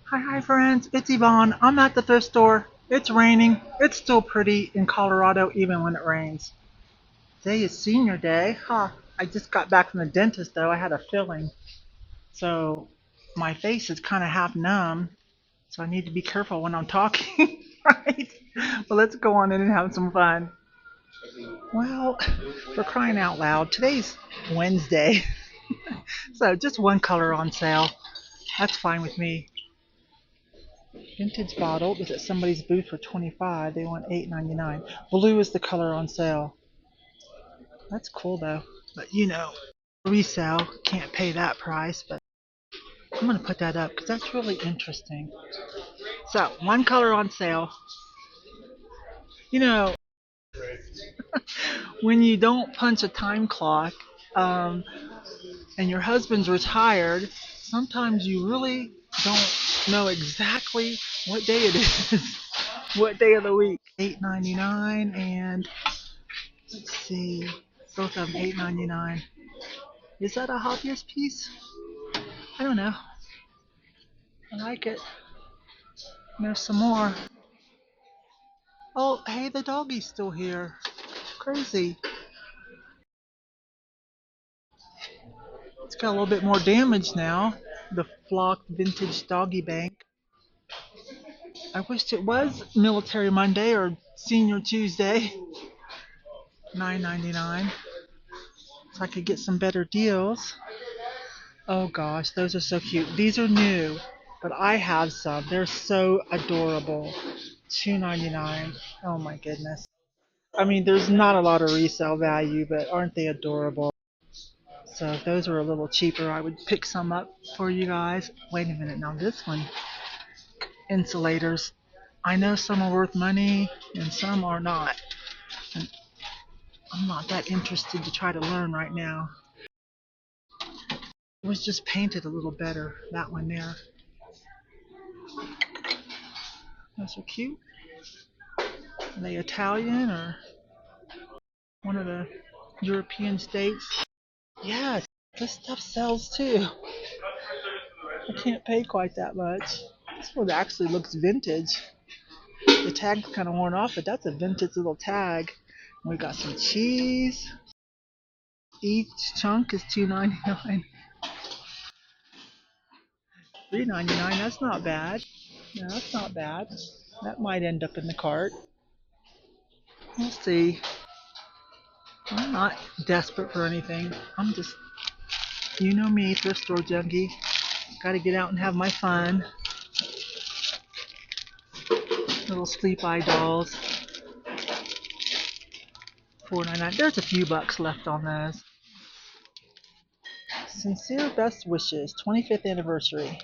Hi friends, it's Yvonne. I'm at the thrift store. It's raining. It's still pretty in Colorado even when it rains. Today is senior day. Huh. I just got back from the dentist though. I had a filling. So my face is kind of half numb. So I need to be careful when I'm talking. Right? Well, let's go on in and have some fun. Well, for crying out loud, today's Wednesday. So just one color on sale. That's fine with me. Vintage bottle was at somebody's booth for 25. They want $8.99. Blue is the color on sale. That's cool though. But resale can't pay that price. But I'm gonna put that up because that's really interesting. So one color on sale. You know, when you don't punch a time clock, um, and your husband's retired, sometimes you really don't know exactly what day it is, what day of the week. $8.99 and let's see, both of them $8.99. Is that a hobbyist piece? I don't know. I like it. There's some more. Oh, hey, the doggy's still here. Crazy. It's got a little bit more damage now. The Flock Vintage Doggy Bank. I wished it was Military Monday or Senior Tuesday. $9.99. So I could get some better deals. Oh gosh, those are so cute. These are new, but I have some. They're so adorable. $2.99. Oh my goodness. I mean, there's not a lot of resale value, but aren't they adorable? So if those were a little cheaper, I would pick some up for you guys. Wait a minute, now this one, insulators. I know some are worth money and some are not. And I'm not that interested to try to learn right now. It was just painted a little better, that one there. Those are cute. Are they Italian or one of the European states? Yes, this stuff sells too. I can't pay quite that much. This one actually looks vintage. The tag's kind of worn off, but that's a vintage little tag. We got some cheese. Each chunk is $2.99. $3.99. That's not bad. No, that's not bad. That might end up in the cart. We'll see. I'm not desperate for anything. I'm just, you know me, thrift store junkie. Got to get out and have my fun. Little sleep eye dolls. $4.99. There's a few bucks left on those. Sincere best wishes. 25th anniversary.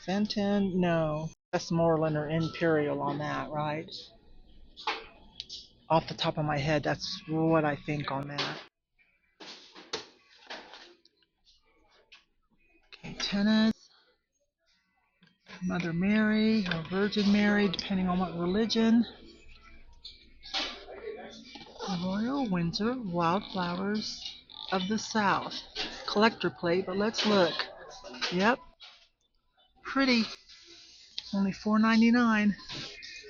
Fenton, no. Westmoreland or Imperial on that, right? Off the top of my head, that's what I think on that. Okay, tennis. Mother Mary or Virgin Mary, depending on what religion. Royal Windsor Wildflowers of the South. Collector plate, but let's look. Yep, pretty. Only $4.99.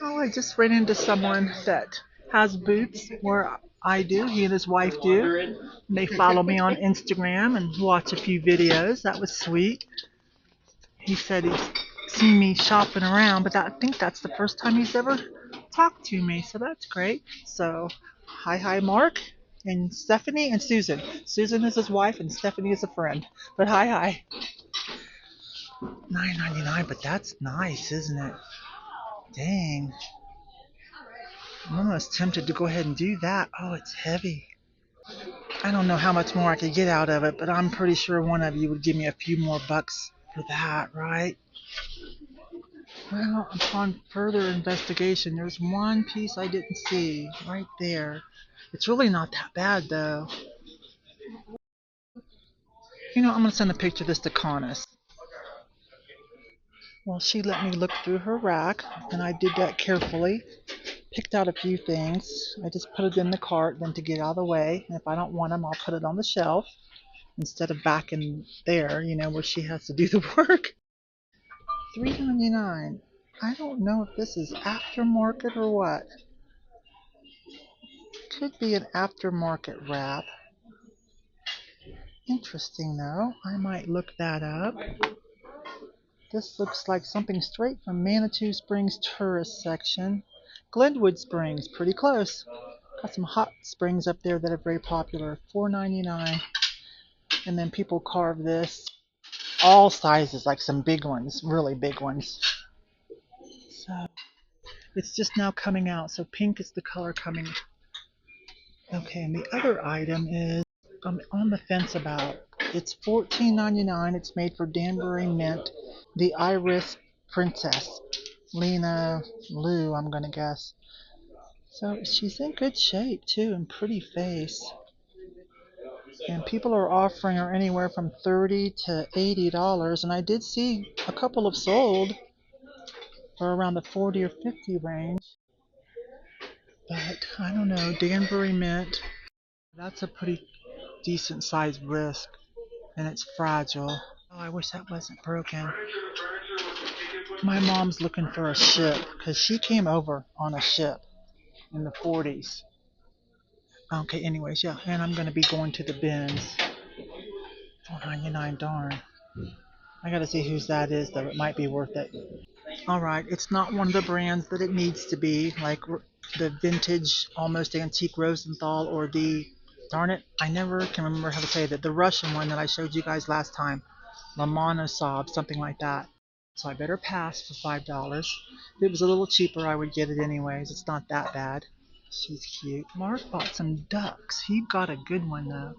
Oh, I just ran into someone that has boots where I do. He and his wife do. And they follow me on Instagram and watch a few videos. That was sweet. He said he's seen me shopping around, but I think that's the first time he's ever talked to me. So that's great. So hi, Mark and Stephanie and Susan. Susan is his wife and Stephanie is a friend. But hi. $9.99, but that's nice, isn't it? Dang. I'm almost tempted to go ahead and do that. Oh, it's heavy. I don't know how much more I could get out of it, but I'm pretty sure one of you would give me a few more bucks for that, right? Well, upon further investigation, there's one piece I didn't see right there. It's really not that bad, though. I'm going to send a picture of this to Connis. Well, she let me look through her rack, and I did that carefully. Picked out a few things. I just put it in the cart then to get out of the way. And if I don't want them, I'll put it on the shelf instead of back in there, where she has to do the work. $3.99. I don't know if this is aftermarket or what. Could be an aftermarket wrap. Interesting though. I might look that up. This looks like something straight from Manitou Springs tourist section. Glenwood Springs, pretty close. Got some hot springs up there that are very popular. $4.99. And then people carve this. All sizes, like some big ones, really big ones. So it's just now coming out, so pink is the color coming. Okay, and the other item is I'm on the fence about. It's $14.99. It's made for Danbury Mint, the Iris Princess, Lena Lou, I'm gonna guess. So she's in good shape too, and pretty face. And people are offering her anywhere from $30 to $80, and I did see a couple of sold for around the 40 or 50 range. But I don't know, Danbury Mint, that's a pretty decent sized risk, and it's fragile. Oh, I wish that wasn't broken. My mom's looking for a ship because she came over on a ship in the 40s. Okay, anyways, yeah, and I'm going to be going to the bins. $4.99, darn. I got to see whose that is, though. It might be worth it. Alright, it's not one of the brands that it needs to be, like the vintage, almost antique Rosenthal or the, darn it, I never can remember how to say that, the Russian one that I showed you guys last time. Lomonosov, something like that. So I better pass for $5. If it was a little cheaper, I would get it anyways. It's not that bad. She's cute. Mark bought some ducks. He got a good one though.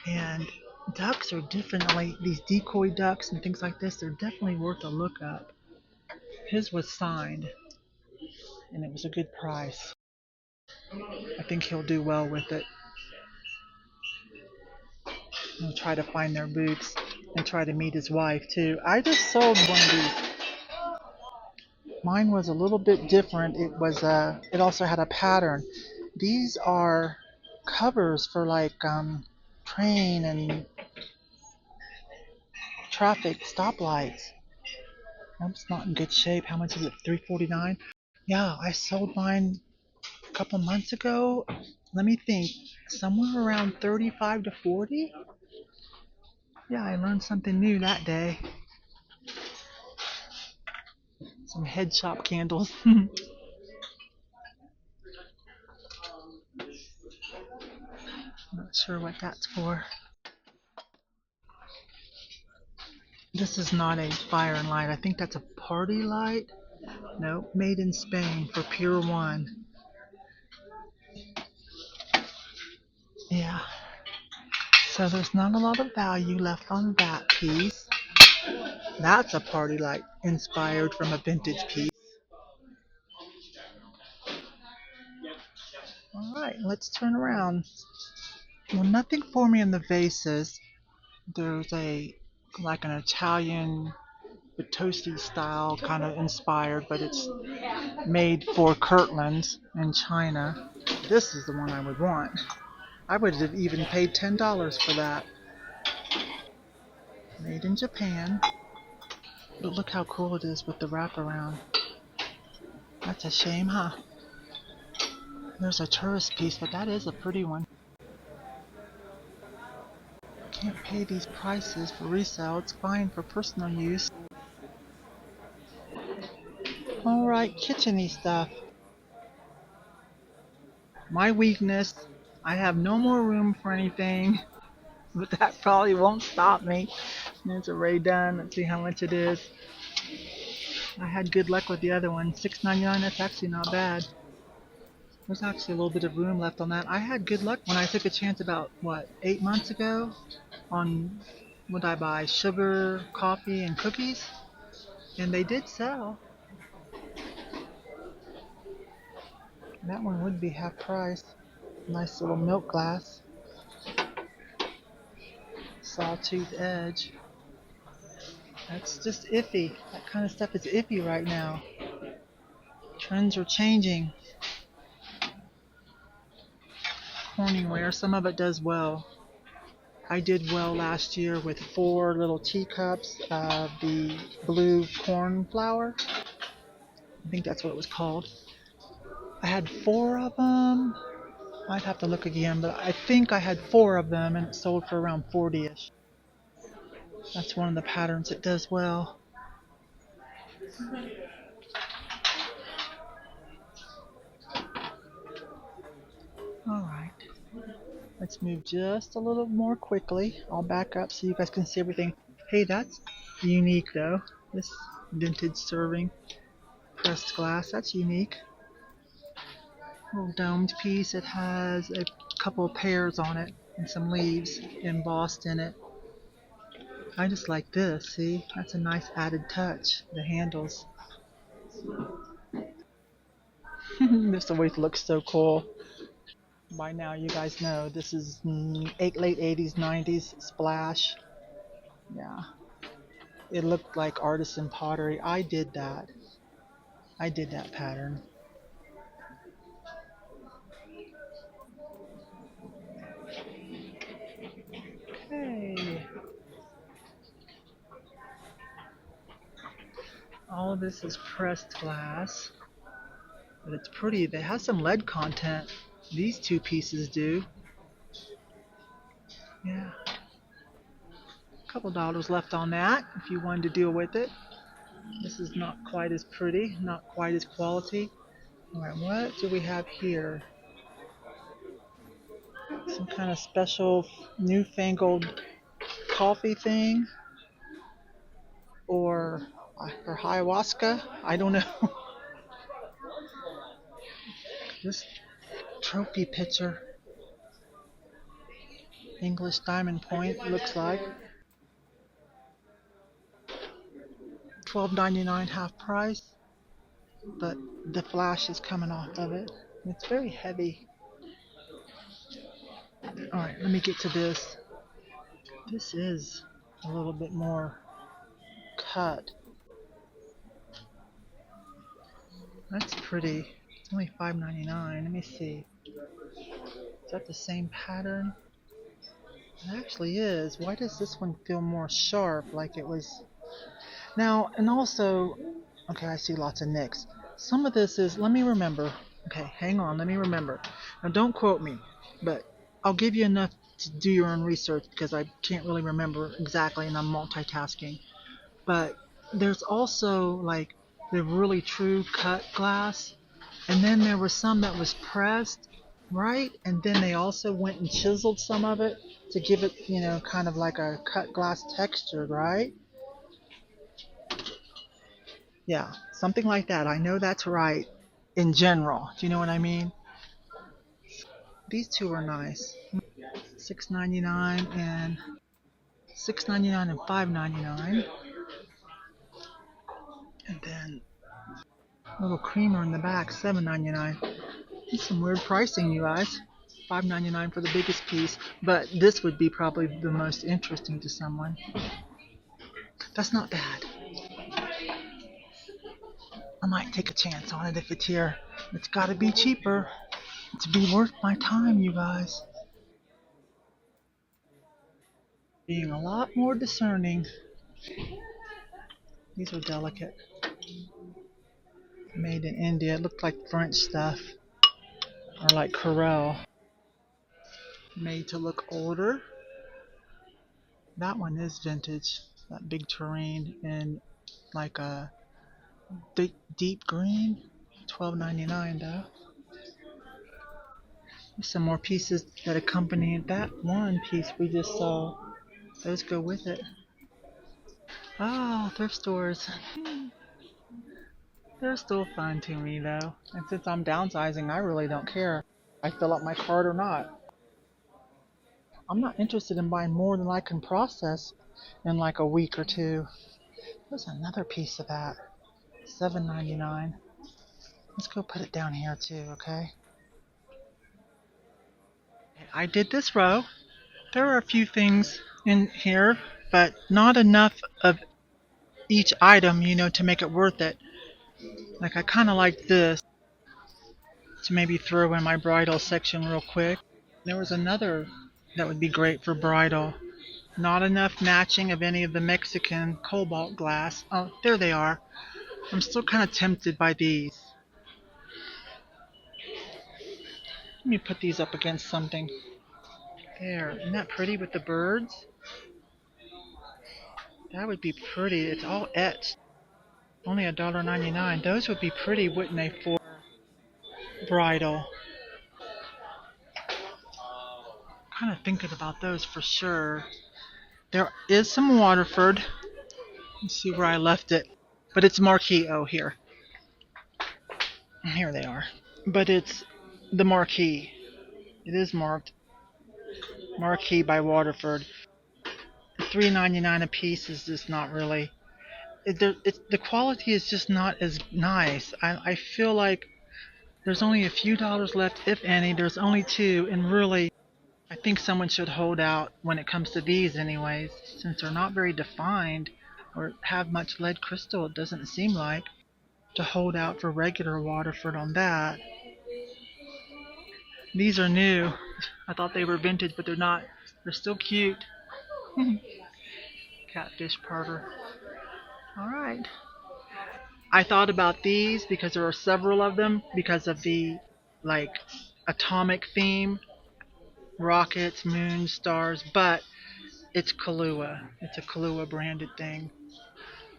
And ducks are definitely, these decoy ducks and things like this, they're definitely worth a look up. His was signed, and it was a good price. I think he'll do well with it. He'll try to find their boots and try to meet his wife too. I just sold one of these. Mine was a little bit different. It also had a pattern. These are covers for like train and traffic stoplights. It's not in good shape. How much is it? $3.49. Yeah, I sold mine a couple months ago. Let me think. Somewhere around 35 to 40. Yeah, I learned something new that day. Some head shop candles. Not sure what that's for. This is not a fire and light. I think that's a party light. Nope, made in Spain for Pure One. Yeah. So there's not a lot of value left on that piece. That's a party light inspired from a vintage piece. Alright, let's turn around. Well, nothing for me in the vases. There's like an Italian Vitosi style kind of inspired, but it's made for Kirtland's in China. This is the one I would want. I would have even paid $10 for that. Made in Japan. But look how cool it is with the wraparound. That's a shame, huh? There's a tourist piece, but that is a pretty one. Can't pay these prices for resale. It's fine for personal use. Alright, kitchen-y stuff. My weakness, I have no more room for anything, but that probably won't stop me. There's already done. Let's see how much it is. I had good luck with the other one. $6.99, that's actually not bad. There's actually a little bit of room left on that. I had good luck when I took a chance about, 8 months ago on, what did I buy, sugar, coffee, and cookies? And they did sell. That one would be half price. Nice little milk glass. Sawtooth edge. That's just iffy. That kind of stuff is iffy right now. Trends are changing. Cornyware, some of it does well. I did well last year with 4 little teacups of the blue corn flour. I think that's what it was called. I had 4 of them. I'd have to look again, but I think I had 4 of them and it sold for around 40ish. That's one of the patterns it does well. Alright, let's move just a little more quickly. I'll back up so you guys can see everything. Hey, that's unique though. This vintage serving pressed glass, that's unique. Little domed piece. It has a couple of pears on it and some leaves embossed in it. I just like this, see? That's a nice added touch. The handles. This always looks so cool. By now you guys know this is late 80s, 90s splash. Yeah. It looked like artisan pottery. I did that. I did that pattern. Okay. All of this is pressed glass. But it's pretty. It has some lead content. These 2 pieces do. Yeah. A couple dollars left on that if you wanted to deal with it. This is not quite as pretty, not quite as quality. Alright, what do we have here? Some kind of special newfangled coffee thing? Or ayahuasca? I don't know. This trophy picture. English diamond point, looks like. $12.99 half price, but the flash is coming off of it. It's very heavy. Alright, let me get to this. This is a little bit more cut. That's pretty. It's only $5.99. Let me see. Is that the same pattern? It actually is. Why does this one feel more sharp, like it was... Now, and also, okay, I see lots of nicks. Some of this is, let me remember. Okay, hang on, let me remember. Now, don't quote me, but I'll give you enough to do your own research because I can't really remember exactly and I'm multitasking. But there's also, like, the really true cut glass. And then there was some that was pressed, right? And then they also went and chiseled some of it to give it, you know, kind of like a cut glass texture, right? Yeah, something like that. I know that's right in general. Do you know what I mean? These 2 are nice. $6.99 and $6.99 and $5.99. And then a little creamer in the back, $7.99. That's some weird pricing, you guys. $5.99 for the biggest piece, but this would be probably the most interesting to someone. That's not bad. I might take a chance on it if it's here. It's got to be cheaper to be worth my time, you guys. Being a lot more discerning. These are delicate. Made in India. It looked like French stuff. Or like Corel. Made to look older. That one is vintage. That big terrain in like a deep green. $12.99 though. There's some more pieces that accompany that one piece we just saw. Those go with it. Oh, thrift stores. They're still fun to me though. And since I'm downsizing, I really don't care if I fill up my cart or not. I'm not interested in buying more than I can process in like a week or 2. There's another piece of that. $7.99. Let's go put it down here too, okay? I did this row. There are a few things in here, but not enough of each item, you know, to make it worth it. Like I kind of like this to maybe throw in my bridal section real quick. There was another That would be great for bridal. Not enough matching of any of the Mexican cobalt glass. Oh, there they are. I'm still kind of tempted by these. Let me put these up against something. There, isn't that pretty with the birds? That would be pretty. It's all etched. Only $1.99. Those would be pretty, wouldn't they, for bridal? Kind of thinking about those for sure. There is some Waterford. Let's see where I left it. But it's marquee. Oh, here. Here they are. But it's the marquee. It is marked marquee by Waterford. $3.99 a piece is just not really. The quality is just not as nice. I feel like there's only a few dollars left, if any. There's only two, and really, I think someone should hold out when it comes to these, anyways, since they're not very defined or have much lead crystal. It doesn't seem like to hold out for regular Waterford on that. These are new. I thought they were vintage, but they're not. They're still cute. Catfish parter. All right. I thought about these because there are several of them because of the like atomic theme, rockets, moons, stars, but it's Kahlua. It's a Kahlua branded thing.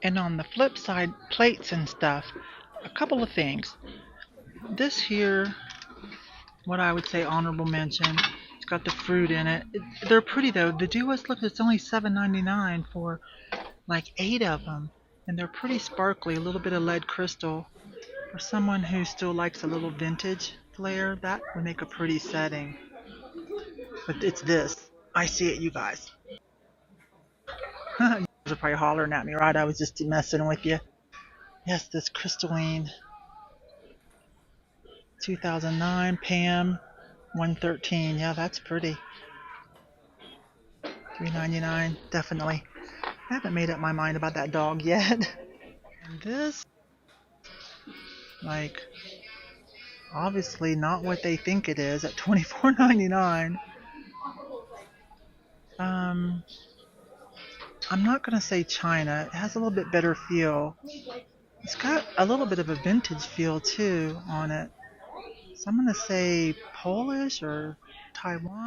And on the flip side, plates and stuff. A couple of things. This here, what I would say honorable mention. It's got the fruit in it. They're pretty though. The Duos, look, it's only $7.99 for like 8 of them. And they're pretty sparkly, a little bit of lead crystal. For someone who still likes a little vintage flair, that would make a pretty setting. But it's this. I see it, you guys. You guys are probably hollering at me, right? I was just messing with you. Yes, this crystalline 2009 Pam 113. Yeah, that's pretty. $3.99, definitely. I haven't made up my mind about that dog yet. And this, like, obviously not what they think it is at $24.99. I'm not gonna say China. It has a little bit better feel. It's got a little bit of a vintage feel too on it. So I'm gonna say Polish or Taiwan.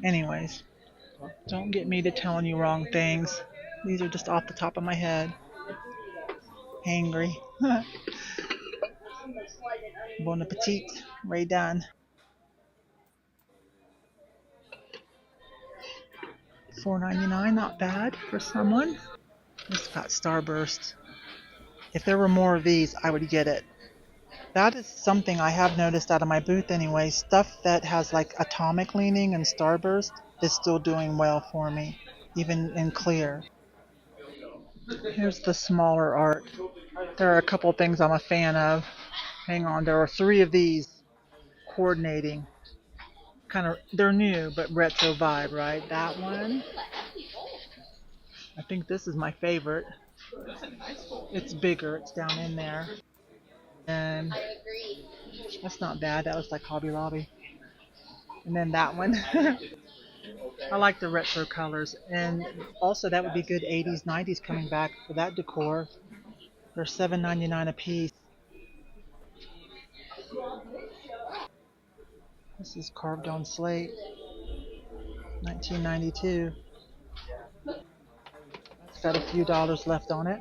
Anyways, don't get me to telling you wrong things. These are just off the top of my head. Hangry. Bon appetit. Ray done. $4.99, not bad for someone. It's got Starburst. If there were more of these, I would get it. That is something I have noticed out of my booth anyway. Stuff that has like atomic leaning and Starburst is still doing well for me, even in clear. Here's the smaller art. There are a couple of things I'm a fan of. Hang on, there are 3 of these coordinating. Kind of, they're new, but retro vibe, right? That one. I think this is my favorite. It's bigger. It's down in there. And that's not bad. That was like Hobby Lobby. And then that one. I like the retro colors. And also that would be good 80s, 90s coming back for that decor. They're $7.99 a piece. This is carved on slate. 1992. It's got a few dollars left on it.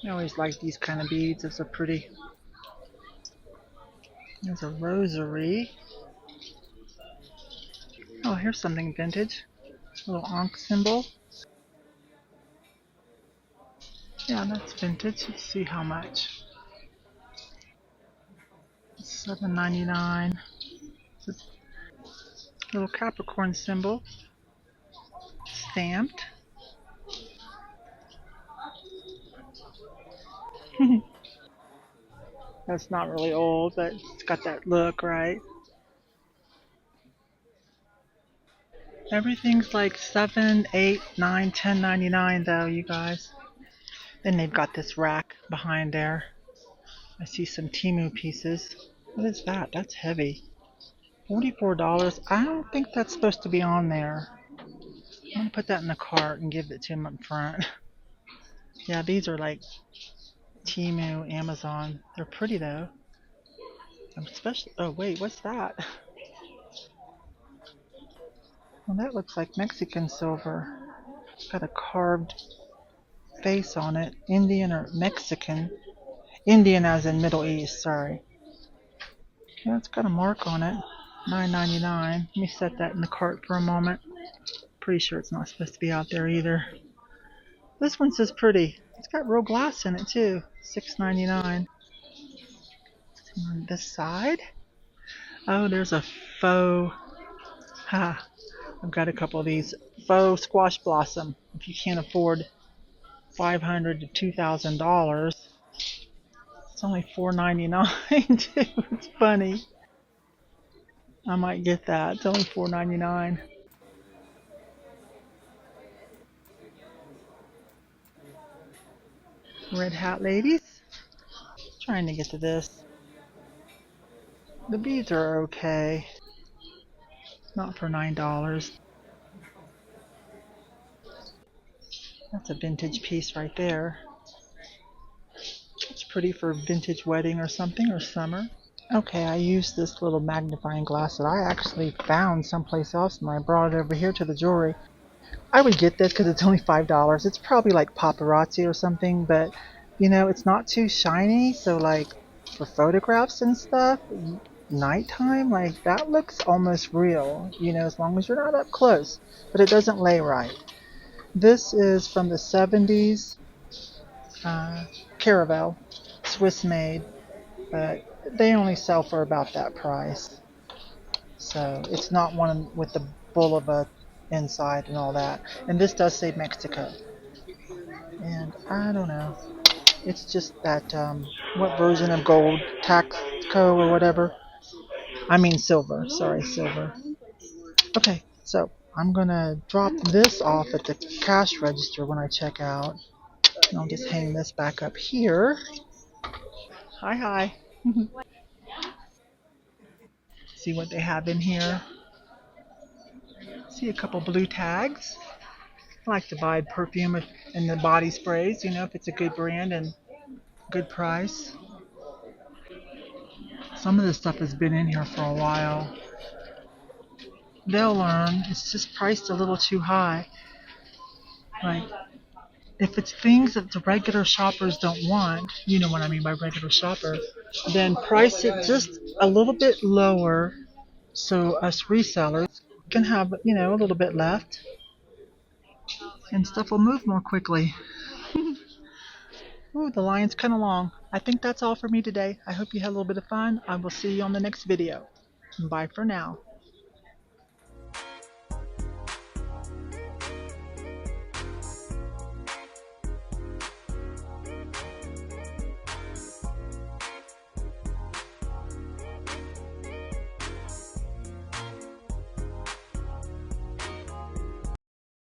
I always like these kind of beads. It's a pretty. There's a rosary. Oh, here's something vintage. A little Ankh symbol. Yeah, that's vintage. Let's see how much. $7.99. It's a little Capricorn symbol. Stamped. That's not really old, but it's got that look, right? Everything's like $7, $8, $9, $10.99 though, you guys. Then they've got this rack behind there. I see some Temu pieces. What is that? That's heavy. $44. I don't think that's supposed to be on there. I'm going to put that in the cart and give it to him up front. Yeah, these are like Temu, Amazon. They're pretty though. Especially, oh wait, what's that? Well, that looks like Mexican silver. It's got a carved face on it. Indian or Mexican. Indian as in Middle East, sorry. Yeah, it's got a mark on it. $9.99. Let me set that in the cart for a moment. Pretty sure it's not supposed to be out there either. This one says pretty. It's got real glass in it too. $6.99. On this side. Oh, there's a faux. Ha! I've got a couple of these faux squash blossom. If you can't afford $500 to $2,000, it's only $4.99 too. It's funny. I might get that. It's only $4.99. Red hat ladies. Trying to get to this. The beads are okay. Not for $9. That's a vintage piece right there. It's pretty for vintage wedding or something, or summer. Okay, I used this little magnifying glass that I actually found someplace else and I brought it over here to the jewelry. I would get this because it's only $5. It's probably like paparazzi or something, but you know, it's not too shiny, so like for photographs and stuff, nighttime, like that looks almost real, you know, as long as you're not up close, but it doesn't lay right. This is from the 70s, Caravel, Swiss made, but they only sell for about that price. So it's not one with the bulba inside and all that. And this does say Mexico. And I don't know. It's just that, what version of gold? Taxco or whatever? I mean silver. Sorry, silver. Okay, so I'm going to drop this off at the cash register when I check out. And I'll just hang this back up here. Hi, hi. See what they have in here. See a couple blue tags. I like to buy perfume and the body sprays, you know, if it's a good brand and good price. Some of this stuff has been in here for a while. They'll learn. It's just priced a little too high. Like, if it's things that the regular shoppers don't want, you know what I mean by regular shopper, then price it just a little bit lower so us resellers can have, you know, a little bit left and stuff will move more quickly. Ooh, the line's kind of long. I think that's all for me today. I hope you had a little bit of fun. I will see you on the next video. Bye for now.